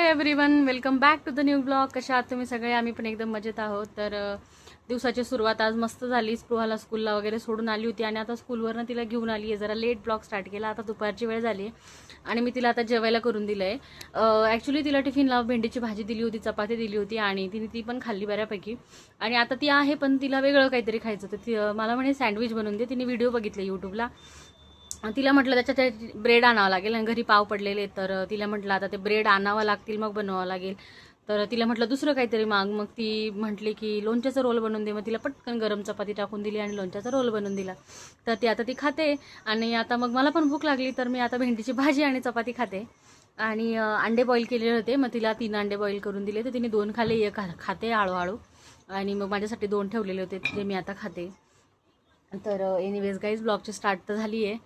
Everyone, welcome back to the new blog. कशा आहात तुम्ही सगळे? आम्ही पण एकदम मजेत आहोत. तर दिवसाची सुरुवात आज मस्त झाली. स्पृहाला स्कूलला वगैरे सोडून आली होती आणि आता स्कूलवरनं तिला घेऊन आली आहे. जरा लेट ब्लॉग स्टार्ट केला. आता दुपारची वेळ झाली आहे आणि मी तिला आता जेवायला करून दिलं आहे. ॲक्च्युली तिला टिफिनला भेंडीची भाजी दिली होती, चपाती दिली होती आणि तिने ती पण खाल्ली बऱ्यापैकी. आणि आता ती आहे पण तिला वेगळं काहीतरी खायचं. तर ती मला म्हणे सँडविच बनवून दे. तिने व्हिडिओ बघितले यूट्यूबला. तिला म्हटलं त्याच्यात ब्रेड आणावं लागेल आणि घरी पाव पडलेले. तर तिला म्हटलं आता ते ब्रेड आणावं लागतील मग बनवावं लागेल. तर तिला म्हटलं दुसरं काहीतरी माग. मग ती म्हटली की लोणच्याचा रोल बनवून दे. मग तिला पटकन गरम चपाती टाकून दिली आणि लोणच्याचा रोल बनवून दिला. तर ती आता ती खाते. आणि आता मग मला पण भूक लागली तर मी आता भेंडीची भाजी आणि चपाती खाते. आणि अंडे बॉईल केलेले होते, मग तिला 3 अंडे बॉईल करून दिले. तर तिने 2 खाल्ले, 1 खाते हळूहळू. आणि मग माझ्यासाठी 2 ठेवलेले होते ते मी आता खाते. तर एनिवेज गाईज, ब्लॉगची स्टार्ट तर झाली आहे.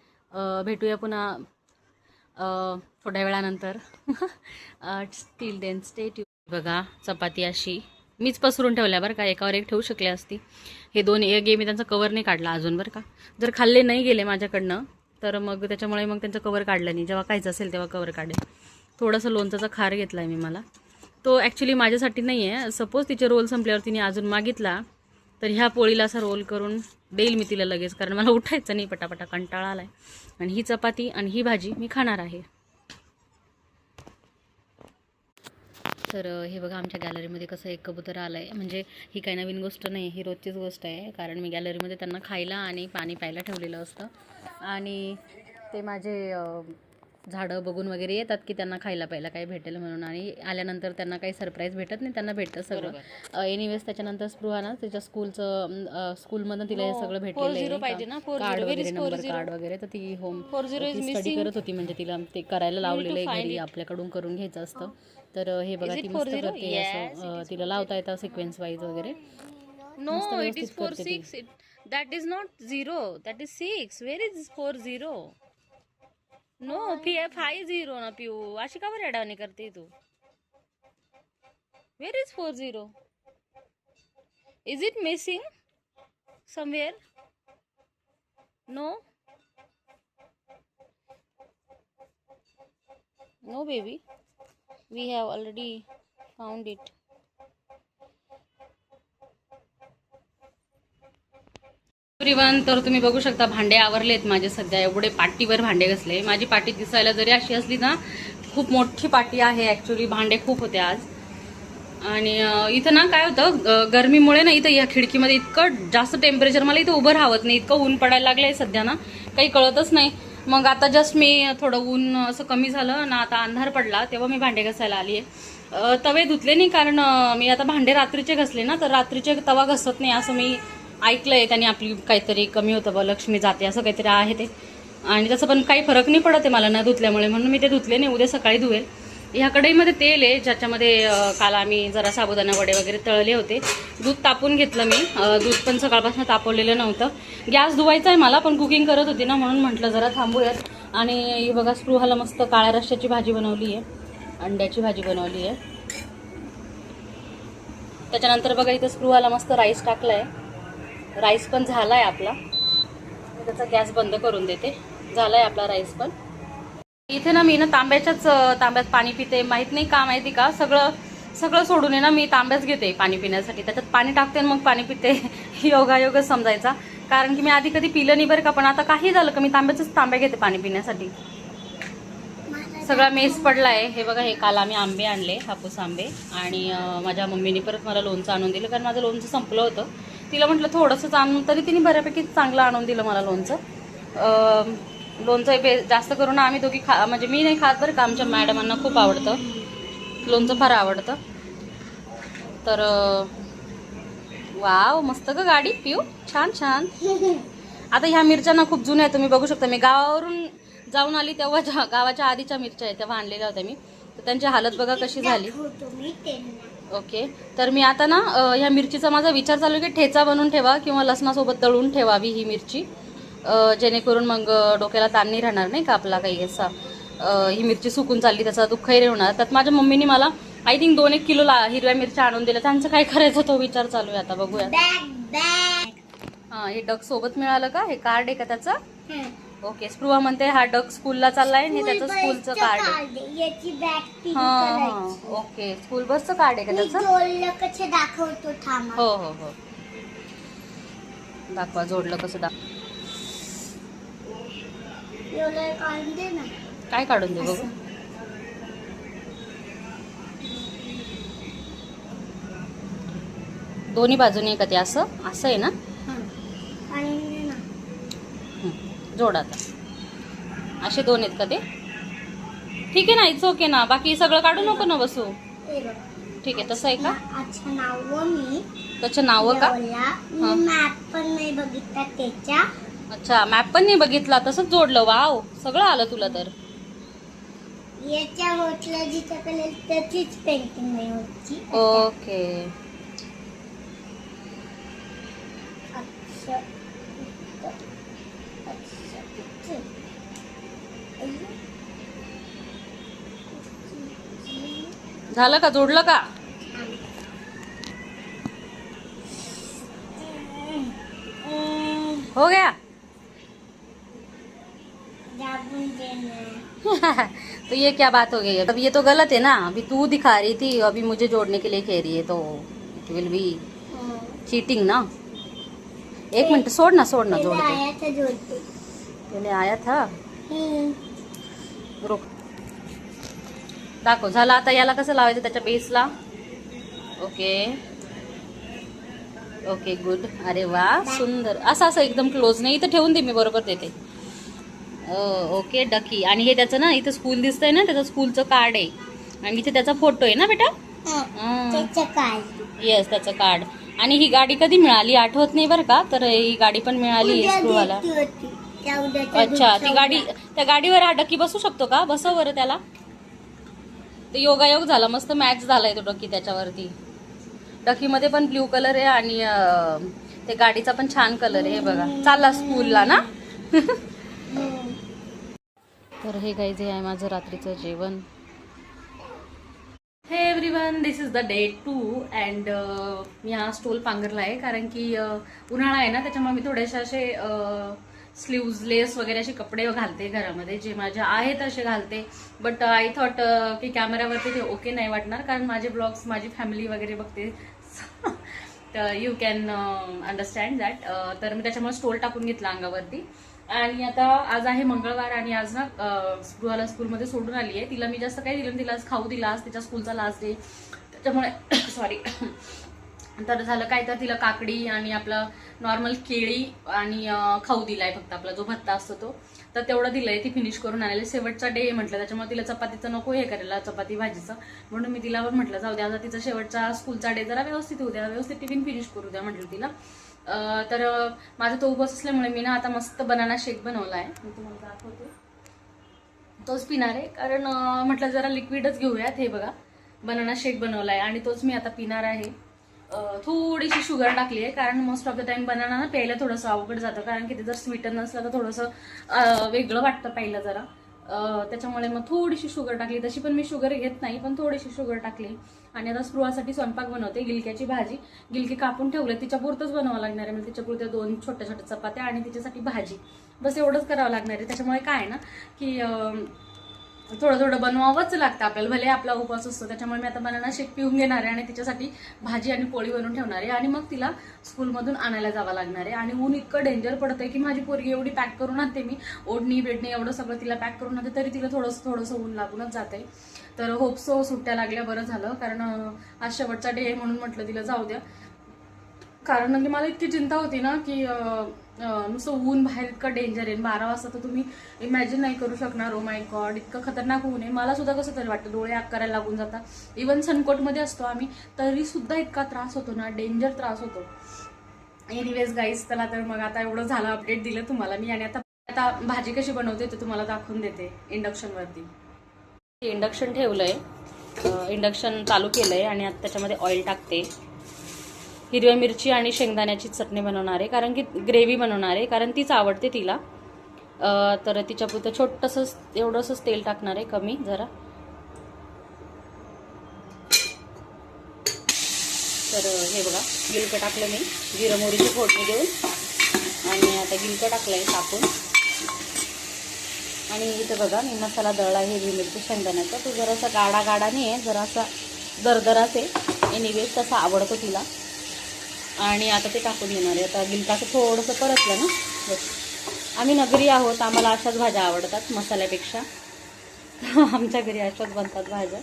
भेटूया पुन्हा थोड्या वेळानंतर. Still then stay tuned. बघा चपाती अशी मीच पसरून ठेवल्या बरं का, एकावर एक ठेवू शकले असती. हे 2 एक मी त्यांचा कवर नाही काढला अजून बरं का. जर खाल्ले नाही गेले माझ्याकडनं तर मग त्याच्यामुळे मग त्यांचं कवर काढलं नाही. जेव्हा खायचं असेल तेव्हा कवर काढेल. थोडंसं लोणचाचा खार घेतला आहे मी. मला तो ॲक्च्युली माझ्यासाठी नाही आहे. सपोज तिचे रोल संपल्यावर तिने अजून मागितला तर ह्या पोळीला असा रोल करून देईल मी तिला लगेच, कारण मला उठायचं नाही, पटापटा कंटाळा आलाय. आणि ही चपाती आणि ही भाजी मी खाणार आहे. तर हे बघा आमच्या गॅलरीमध्ये कसं एक कबूतर आलं आहे. म्हणजे ही काही नवीन गोष्ट नाही, ही रोजचीच गोष्ट आहे. कारण मी गॅलरीमध्ये त्यांना खायला आणि पाणी प्यायला ठेवलेलं असतं. आणि ते माझे झाडं बघून वगैरे येतात की त्यांना खायला प्यायला काही भेटेल म्हणून. आणि आल्यानंतर त्यांना काही सरप्राईज भेटत नाही, त्यांना भेटतं सगळं. एनिवेज त्याच्यानंतर स्पृहा ना तिच्या स्कूलमधून तिला हे सगळं भेटलेलं आहे, कार्ड वगैरे, नंबर कार्ड वगैरे. तर ती होम स्टडी करत होती, म्हणजे तिला ते करायला लावलेलं आहे घरी, आपल्याकडून करून घ्यायचं असतं. तर हे बघा ती मस्त करते असं. तिला लावता येतं सिक्वेन्स वाईज वगैरे. No, it is 4 6. That is not 0. That is 6. Where is 4 0? No, P5 0 ना पिऊ. अशी का बरं अडावणी करते तू? Where is 4 0? Is it missing somewhere? No. No, baby. We have already found it. Everyone, तर तुम्ही बघू शकता भांडे आवरलेत माझे. सध्या एवढे पाटीवर भांडे घासले. माझी पाटी दिसायला जरी अशी असली ना, खूप मोठी पाटी आहे ॲक्च्युली. भांडे खूप होते आज. आणि इथं ना काय होतं, गरमीमुळे ना इथं या खिडकीमध्ये इतकं जास्त टेम्परेचर, मला इथं उभं राहत नाही, इतकं ऊन पडायला लागलंय सध्या ना, काही कळतच नाही. मग आता जस्ट मी थोडं ऊन असं कमी झालं ना, आता अंधार पडला तेव्हा मी भांडे घासायला आली आहे. तवे धुतले नाही, कारण मी आता भांडे रात्रीचे घासले ना, तर रात्रीचे तवा घसत नाही असं मी ऐकलंय. त्यांनी आपली काहीतरी कमी होतं बा, लक्ष्मी जाते असं काहीतरी आहे ते. आणि तसं पण काही फरक नाही पडत आहे मला न धुतल्यामुळे, म्हणून मी ते धुतले नाही. उद्या सकाळी धुवेल. ह्या कढईमध्ये तेल आहे, ज्याच्यामध्ये काल आम्ही जरा साबुदाणा वडे वगैरे तळले होते. दूध तापून घेतलं मी. दूध पण सकाळपासून तापवलेलं नव्हतं. गॅस धुवायचा आहे मला, पण कुकिंग करत होती ना, म्हणून म्हटलं जरा थांबूयात. आणि ही बघा स्पृहाला मस्त काळ्या रश्श्याची भाजी बनवली आहे, अंड्याची भाजी बनवली आहे. त्याच्यानंतर बघा इथं स्पृहाला मस्त राईस टाकला आहे. राईस पण झाला आहे आपला. मी त्याचा गॅस बंद करून देते. झाला आहे आपला राईस पण. इथे ना मी ना तांब्यात पाणी पिते. माहीत नाही का, माहिती का, सगळं सोडून आहे ना मी तांब्याच घेते पाणी पिण्यासाठी. त्याच्यात पाणी टाकते आणि मग पाणी पिते. योगायोगच समजायचा, कारण की मी आधी कधी पिलं नाही बरं का. पण आता काही झालं का मी तांब्या घेते पाणी पिण्यासाठी. सगळा मेस पडलाय. हे बघा, हे काल आम्ही आंबे आणले, हापूस आंबे. आणि माझ्या मम्मीने परत मला लोणचं आणून दिलं, कारण माझं लोणचं संपलं होतं. तिला म्हटलं थोडंसंच आणून, तरी तिने बऱ्यापैकी चांगलं आणून दिलं मला लोणचं. लोणचं जास्त करून आम्ही दोघी म्हणजे मी नाही खात बरं का, आमच्या मॅडमांना खूप आवडतं लोणचं, फार आवडतं. तर वाव, मस्त का गाडी पिऊ, छान छान. आता ह्या मिरच्या ना खूप जुन्या आहेत, तुम्ही बघू शकता. मी गावावरून जाऊन आली तेव्हा, गावाच्या आधीच्या मिरच्या आहेत, तेव्हा आणलेल्या होत्या मी. तर त्यांची हालत बघा कशी झाली. ओके, तर मी आता ना ह्या मिरचीचा माझा विचार चालू आहे की ठेचा बनवून ठेवा किंवा लसणासोबत तळून ठेवावी ही मिरची, जेणेकरून मग डोक्याला ताण नाही राहणार नाही का आपला काही असा. ही मिरची सुकून चालली, त्याचा दुःखही नाही होणार. त्यात माझ्या मम्मीने मला आय थिंक 2-1 किलो हिरव्या मिरच्या आणून दिल्या. त्यांचं काय करायचं तो विचार चालू आहे आता, बघूया. हां, हे डग सोबत मिळालं का, हे कार्ड आहे का त्याचं? ओके, स्पृहा म्हणते हा डक स्कूलला चाललाय आणि हे त्याचं स्कूलचं कार्ड आहे. याची बॅग हा, ओके, स्कूल बसचं कार्ड आहे का त्याचं? जोडलं कसं दाखवतो थांबा. हो हो हो, दाखवा जोडलं कसं एवढं काढून दे ना. काय काढून दे बघू. दोन्ही बाजूने आहे का ते? असं असं आहे ना? काढून दे ना. जोड आता. असे दोन आहेत का ते? ठीक आहे ना, इट्स ओके ना. बाकी सगळं काढू नको ना बसू. हे बघ. ठीक आहे, तसं आहे का? अच्छा नाव मी त्याचं नाव का? मी मॅप पण नाही बघितला त्याच्या. अच्छा, मॅप पण नाही बघितला, तसंच जोडलं. वाव, सगळं आलं तुला तर. याच्या होटला जिथे करेल त्याचीच पेंटिंग नाही होती. ओके, अच्छा. झालं का? जोडलं का? हो गया. तो ये क्या बात हो गई? अब ये तो गलत है ना. अभी तू दिखा रही थी, अभी मुझे जोड़ने के लिए कह रही है, तो इट विल बी चीटिंग ना. एक मिनट, सोड ना जोड़ दे. पहले आया था. रुक, दाखव. झालं. आता याला कसं लावायचं त्याच्या बेसला? Okay okay, good. अरे वा, सुंदर. असं असं एकदम क्लोज नाही. इथं ठेवून दे, मी बरोबर देते. ओके, डकी. आणि हे त्याचं ना, इथं स्कूल दिसतंय ना, त्याचं स्कूलचं कार्ड आहे. आणि इथे त्याचा फोटो आहे ना बेटा. येस, त्याचं कार्ड. आणि ही गाडी कधी मिळाली आठवत नाही बरं का. तर ही गाडी पण मिळाली स्कूलला. अच्छा, ती गाडी, त्या गाडीवर हा डकी बसू शकतो का? बसव बरं त्याला. ते योगायोग झाला, मस्त मॅच झालाय तो डकी त्याच्यावरती. डकीमध्ये पण ब्ल्यू कलर आहे आणि ते गाडीचा पण छान कलर आहे. हे बघा, चालला स्कूलला ना. तर हे गाईज आहे माझं रात्रीचं जेवण. हे everyone, this is the day 2 and मी हा स्टोल पांघरला आहे कारण की उन्हाळा आहे ना, त्याच्यामुळे मी थोडेसे असे स्लीव्हलेस वगैरे असे कपडे घालते घरामध्ये, जे माझ्या आहेत असे घालते. बट आय थॉट की कॅमेऱ्यावरती ते ओके नाही वाटणार, कारण माझे ब्लॉग्स माझी फॅमिली वगैरे बघते. तर यू कॅन अंडरस्टँड दॅट. तर मी त्याच्यामुळे स्टोल टाकून घेतला अंगावरती. आणि आता आज आहे मंगळवार आणि आज ना स्पृहाला स्कूलमध्ये सोडून आली आहे. तिला मी जास्त काही दिलं, तिला आज खाऊ दिला. आज तिच्या स्कूलचा लास्ट डे, त्याच्यामुळे सॉरी. तर झालं काय, तर तिला काकडी आणि आपलं नॉर्मल केळी आणि खाऊ दिलाय फक्त, आपला जो भत्ता असतो तो. तर तेवढं दिलंय. ती फिनिश करून आलेली. शेवटचा डे म्हटलं, त्याच्यामुळे तिला चपातीचं नको हे करायला, चपाती भाजीचं. म्हणून मी तिला म्हटलं जाऊ द्या, तिचा शेवटचा स्कूलचा डे जरा व्यवस्थित होऊ द्या, व्यवस्थित टिफिन फिनिश करू द्या म्हटलं तिला. तर माझा तो उपवास असल्यामुळे मी ना आता मस्त बनाना शेक बनवलाय. मी तुम्हाला दाखवते. तोच पिणार आहे, कारण म्हटलं जरा लिक्विडच घेऊयात. हे बघा, बनाना शेक बनवलाय आणि तोच मी आता पिणार आहे. थोडीशी शुगर टाकली आहे, कारण most of the time banana ना प्यायला थोडंसं अवघड जातं, कारण की ते जर स्वीटन नसलं तर थोडंसं वेगळं वाटतं प्यायला जरा. त्याच्यामुळे मग थोडीशी शुगर टाकली. तशी पण मी शुगर घेत नाही, पण थोडीशी शुगर टाकली. आणि आता स्पृहासाठी स्वयंपाक बनवते. गिलक्याची भाजी, गिलकी कापून ठेवले, तिच्या पुरतच बनावं लागणार आहे. म्हणजे तिच्या पुरत्या 2 छोट्या छोट्या चपात्या आणि तिच्यासाठी भाजी, बस एवढंच करावं लागणार आहे. त्याच्यामुळे काय आहे ना की थोडं थोडं बनवावंच लागतं आपल्याला, भले आपला उपवास असतो. त्याच्यामुळे मी आता बनाना शेक पिऊन घेणार आहे आणि तिच्यासाठी भाजी आणि पोळी बनवून ठेवणार आहे. आणि मग तिला स्कूलमधून आणायला जावं लागणार आहे. आणि ऊन इतकं डेंजर पडतंय की माझी पोरगी एवढी पॅक करून आणते मी, ओढणी बेडणी एवढं सगळं तिला पॅक करून आणते, तरी तिला थोडंसं ऊन लागूनच जाते. तर होपसो सुट्ट्या लागल्या, बरं झालं, कारण आज शेवटचा डे आहे म्हणून म्हटलं तिला जाऊ द्या. कारण म्हणजे मला इतकी चिंता होती ना की नुसतं ऊन बाहेर इतकं डेंजर आहे. 12 वाजता तर तुम्ही इमॅजिन नाही करू शकणार. ओ माय गॉड, इतकं खतरनाक ऊन आहे. मला सुद्धा कसं तरी वाटतं, डोळे आग करायला लागून जातात. इव्हन सनकोटमध्ये असतो आम्ही, तरी सुद्धा इतका त्रास होतो ना, डेंजर त्रास होतो. एनिवेज गाईज, चला तर मग आता एवढं झालं, अपडेट दिलं तुम्हाला मी. आणि आता भाजी कशी बनवते ते तुम्हाला दाखवून देते इंडक्शनवरती. इंडक्शन ठेवलंय, इंडक्शन चालू केलंय आणि आता त्याच्यामध्ये ऑइल टाकते. हिरव्या मिरची आणि शेंगदाण्याची चटणी बनवणार आहे, कारण की ग्रेव्ही बनवणार आहे, कारण तीच आवडते तिला. तर तिच्यापुरतं छोटंसं एवढंसंच तेल टाकणार आहे, कमी जरा. तर हे बघा, गिलकं टाकलं मी, जिरं मोहरीची फोडणी देऊन. आणि आता गिलकं टाकलंय टाकून. आणि इथे बघा मी मसाला दळला हिरवी मिरची शेंगदाण्याचा. तो जरासा गाडा गाडा नाही आहे, जरासा दरदराच आहे. एनिवेज तसा आवडतो तिला. आणि आता ते टाकून घेणार आहे. आता गिलकाचं थोडंसं परतलं ना. बस. आम्ही नगरी आहोत, आम्हाला अशाच भाज्या आवडतात मसाल्यापेक्षा. आमच्या घरी अशाच बनतात भाज्या.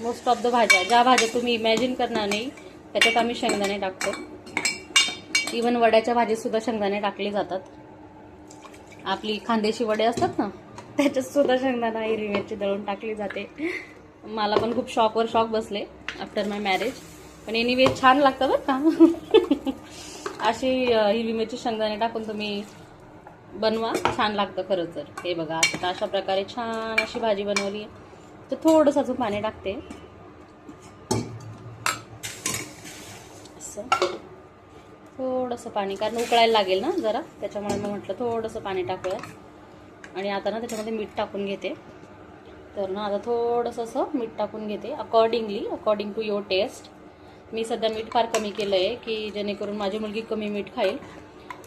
मोस्ट ऑफ द भाज्या, ज्या भाज्या तुम्ही इमॅजिन करणार नाही त्याच्यात आम्ही शेंगदाणे टाकतो. इवन वड्याच्या भाजीतसुद्धा शेंगदाणे टाकले जातात. आपली खांदेशी वडे असतात ना, त्याच्यात सुद्धा शेंगदाणा हिरवी मिरची दळून टाकली जाते. मला पण खूप शॉकवर शॉक बसले आफ्टर माय मॅरेज. पण एनिवेज छान लागतं बरं का. अशी हिरवी मिरची शेंगदाणे टाकून तुम्ही बनवा, छान लागतं खरंच. तर हे बघा, आता अशा प्रकारे छान अशी भाजी बनवली. तर थोडंसं अजून पाणी टाकते, असं थोडंसं पाणी, कारण उकळायला लागेल ना जरा, त्याच्यामुळे मी म्हटलं थोडंसं पाणी टाकूया. आणि आता ना त्याच्यामध्ये मीठ टाकून घेते. तर ना आता थोडंसं असं मीठ टाकून घेते अकॉर्डिंग टू युअर टेस्ट. मी सध्या मीठ फार कमी केलं आहे की जेणेकरून माझी मुलगी कमी मीठ खाईल.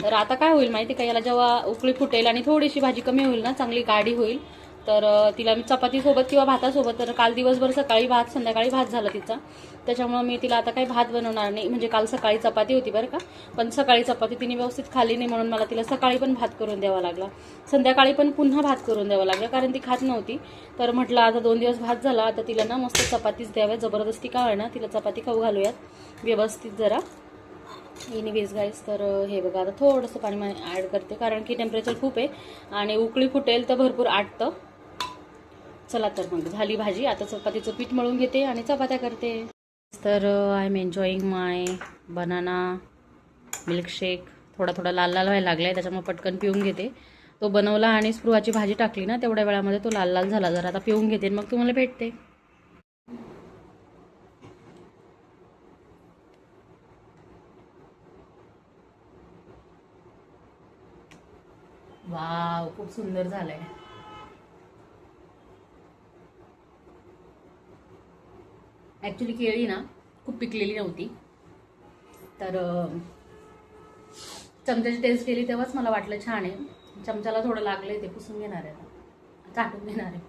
तर आता काय होईल माहिती का, याला जेव्हा उकळी फुटेल आणि थोडीशी भाजी कमी होईल ना, चांगली गाढी होईल, तर तिला मी चपातीसोबत किंवा भातासोबत, तर काल दिवसभर सकाळी भात संध्याकाळी भात झाला तिचा, त्याच्यामुळे मी तिला आता काही भात बनवणार नाही. म्हणजे काल सकाळी चपाती होती बरं का, पण सकाळी चपाती तिने व्यवस्थित खाल्ली नाही, म्हणून मला तिला सकाळी पण भात करून द्यावा लागला, संध्याकाळी पण पुन्हा भात करून द्यावा लागला, कारण ती खात नव्हती. तर म्हटलं आता 2 दिवस भात झाला, आता तिला ना मस्त चपातीच द्याव्या, जबरदस्ती का होईना तिला चपाती खाऊ घालूयात व्यवस्थित जरा. एनिवेज गाईस, तर हे बघा आता थोडंसं पाणी ॲड करते, कारण की टेम्परेचर खूप आहे आणि उकळी फुटेल तर भरपूर आटतं. चला तर मग झाली भाजी. आता चपातीचं पीठ मळून घेते आणि चपात्या करते. तर I am enjoying my banana milkshake. थोडा थोडा लाल लाल व्हायला लागला आहे, त्याच्यामुळे पटकन पिऊन घेते. तो बनवला आणि स्पृहाची भाजी टाकली ना, तेवढ्या वेळामध्ये तो लाल लाल झाला. जरा आता पिऊन घेते, मग तुम्हाला भेटते. वाव, खूप सुंदर झालंय. ॲक्च्युली केळी ना खूप पिकलेली नव्हती, तर चमच्याची टेस्ट केली तेव्हाच मला वाटलं छान आहे. चमच्याला थोडं लागलंय, ते पुसून घेणार आहे, चाटून घेणार आहे.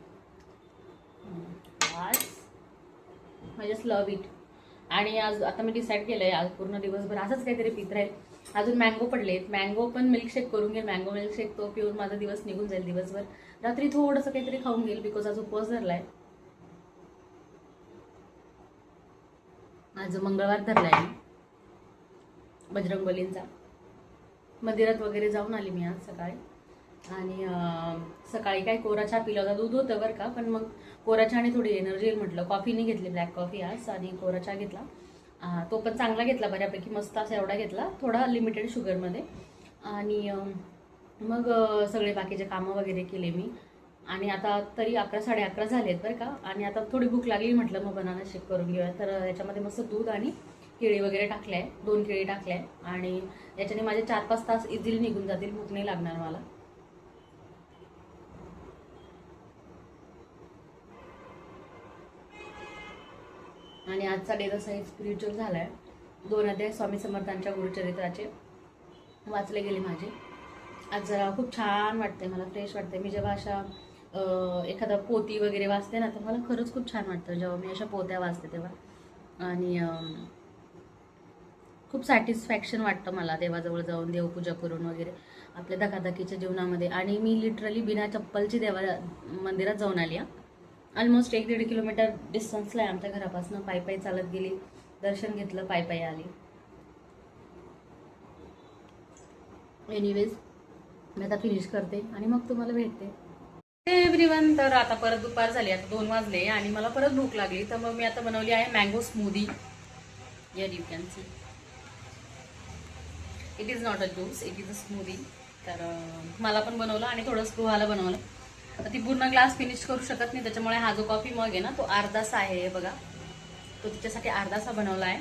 I just love it. आणि आज आता मी डिसाईड केलंय, आज पूर्ण दिवसभर असंच काहीतरी पित राहील. अजून मँगो पडलेत, मँगो पण मिल्कशेक करून घेईल. मँगो मिल्कशेक तो पिऊन माझा दिवस निघून जाईल दिवसभर. रात्री थोडंसं काहीतरी खाऊन घेईल, बिकॉज आज उपवास धरलाय. आज मंगळवार धरलाय मी, बजरंगबलींचा. मंदिरात वगैरे जाऊन आली मी आज सकाळी. आणि सकाळी काय कोरा चहा पिला होता, दूध होतं बरं का, पण मग कोरा चहा आणि थोडी एनर्जी येईल म्हटलं. कॉफी नाही घेतली, ब्लॅक कॉफी आज, आणि कोरा चहा घेतला. तो पण चांगला घेतला, बऱ्यापैकी मस्त असा एवढा घेतला, थोडा लिमिटेड शुगरमध्ये. आणि मग सगळे बाकीचे कामं वगैरे केले मी. आणि आता तरी 11 साडे 11 झालेत बरं का. आणि आता थोडी भूक लागली, म्हटलं मग बनाना शेक करून घेऊया. तर याच्यामध्ये मस्त दूध आणि केळी वगैरे टाकले आहे, 2 केळी टाकले आहे. आणि याच्याने माझे 4-5 तास इझिली निघून जातील, भूक नाही लागणार मला. आणि आजचा डे तसा एक स्पिरिच्युअल झाला आहे. 2 अध्याय स्वामी समर्थांच्या गुरुचरित्राचे वाचले गेले माझे. आज जरा खूप छान वाटते, मला फ्रेश वाटते. मी जेव्हा अशा एखादा पोती वगैरे वाचते ना, तर मला खरंच खूप छान वाटतं जेव्हा मी अशा पोत्या वाचते तेव्हा. आणि खूप सॅटिस्फॅक्शन वाटतं मला देवाजवळ जाऊन देवपूजा करून वगैरे आपल्या धकाधकीच्या जीवनामध्ये. आणि मी लिटरली बिना चप्पलची मंदिरात जाऊन आली आहे. ऑलमोस्ट 1-1.5 किलोमीटर डिस्टन्सला आहे आमच्या घरापासून. पायी चालत गेली, दर्शन घेतलं, पायी आली. एनिवेज, मी आता फिनिश करते आणि मग तुम्हाला भेटते. एव्हरीवन, तर आता परत दुपार झाली, आता 2 वाजले आणि मला परत भूक लागली. तर मग मी आता बनवली आहे mango smoothie. Here you can see, it is not a juice, it is a smoothie. तर मला पण बनवलं आणि थोडं स्पृहाला बनवलं. तर ती पूर्ण ग्लास फिनिश करू शकत नाही, त्याच्यामुळे हा जो कॉफी मग आहे ना, तो अर्धासा आहे बघा, तो तिच्यासाठी अर्धासा बनवला आहे.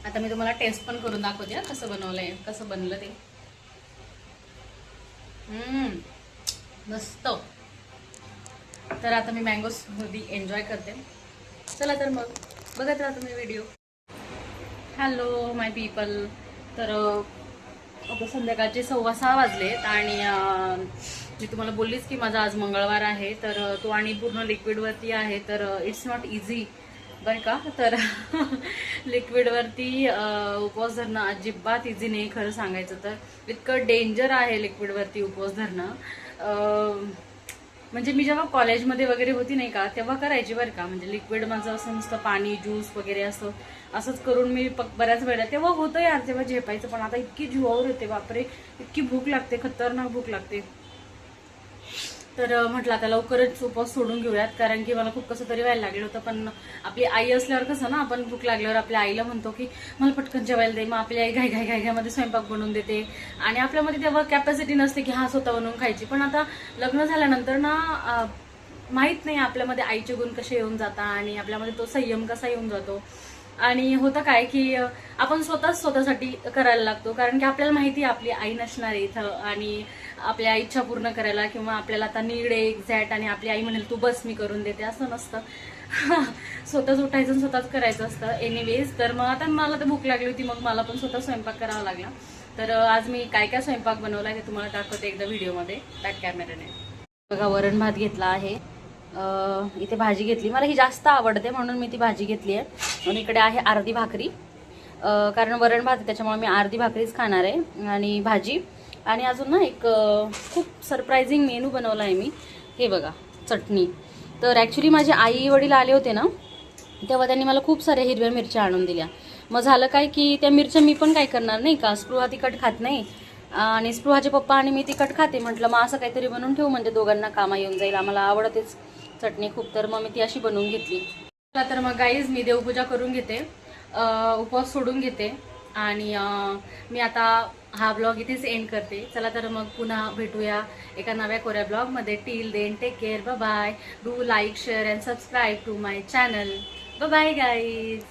आता मी तुम्हाला टेस्ट पण करून दाखवते कसं बनवलंय, कसं बनलं ते. मस्त. तर आता मी मँगो स्मूदी एन्जॉय करते. चला तर मग बघत राहा तुम्ही व्हिडिओ. हॅलो माय पीपल. तर आता संध्याकाळचे 6:15 वाजलेत आणि मी तुम्हाला बोललीच की माझा आज मंगळवार आहे, तर तो आणि पूर्ण लिक्विडवरती आहे, तर इट्स नॉट इझी बरं का. तर लिक्विडवरती उपवास धरणं अजिबात इझी नाही खरं सांगायचं तर. इतकं डेंजर आहे लिक्विडवरती उपवास धरणं. म्हणजे मी जेव्हा कॉलेजमध्ये वगैरे होती नाही का तेव्हा करायची बरं का, म्हणजे लिक्विड माझं असं नुसतं पाणी ज्यूस वगैरे असंच करून मी बऱ्याच वेळा तेव्हा होतं यार, तेव्हा झेपायचं. पण आता इतकी जीवावर येते बापरे, इतकी भूक लागते, खतरनाक भूक लागते. तर म्हटलं आता लवकरच उपवास सोडून घेऊयात, कारण की मला खूप कसं तरी व्हायला लागलं होतं. पण आपली आई असल्यावर कसं ना, आपण भूक लागल्यावर आपल्या आईला म्हणतो की मला पटकन जेवायला दे, मग आपली आई घाईघाईमध्ये स्वयंपाक बनवून देते आणि आपल्यामध्ये तेव्हा कॅपॅसिटी नसते की हा स्वतः बनवून खायची. पण आता लग्न झाल्यानंतर ना माहीत नाही आपल्यामध्ये आईचे गुण कसे येऊन जातात आणि आपल्यामध्ये तो संयम कसा येऊन जातो. आणि होतं काय की आपण स्वतःसाठी करायला लागतो, कारण की आपल्याला माहिती आहे आपली आई नसणार आहे इथं आणि आपल्या इच्छा पूर्ण करायला किंवा आपल्याला आता नीड आहे एक्झॅक्ट आणि आपली आई म्हणेल तू बस मी करून देते, असं नसतं. स्वतःच उठायचं आणि स्वतःच करायचं असतं. एनिवेज तर मग आता मला तर भूक लागली होती, मग मला पण स्वतः स्वयंपाक करावा लागला. तर आज मी काय काय स्वयंपाक बनवला हे तुम्हाला दाखवते एकदा व्हिडिओमध्ये बॅक कॅमेऱ्याने. बघा वरण भात घेतला आहे, इथे भाजी घेतली, मला ही जास्त आवडते म्हणून मी ती भाजी घेतली आहे. आणि इकडे आहे अर्धी भाकरी, कारण वरण भात आहे त्याच्यामुळे मी अर्धी भाकरीच खाणार आहे आणि भाजी. आणि अजून ना एक खूप सरप्रायझिंग मेनू बनवला आहे मी, हे बघा चटणी. तर ॲक्च्युली माझे आई वडील आले होते ना तेव्हा त्यांनी मला खूप साऱ्या हिरव्या मिरच्या आणून दिल्या. मग झालं काय की त्या मिरच्या मी पण काय करणार नाही का, स्पृहा तिखट खात नाही आणि स्पृहाचे पप्पा आणि मी तिखट खाते. म्हटलं मग असं काहीतरी बनवून ठेवू म्हणजे दोघांना कामा येऊन जाईल, आम्हाला आवडतेच चटणी खूप. तर मग मी ती अशी बनवून घेतली. तर मग गाईज मी देवपूजा करून घेते, उपवास सोडून घेते आणि मी आता हा ब्लॉग इथेच एंड करते. चला तर मग पुन्हा भेटूया एका नव्या कोऱ्या ब्लॉगमध्ये. Till then take care, bye bye. Do like share and subscribe to my channel. Bye bye guys.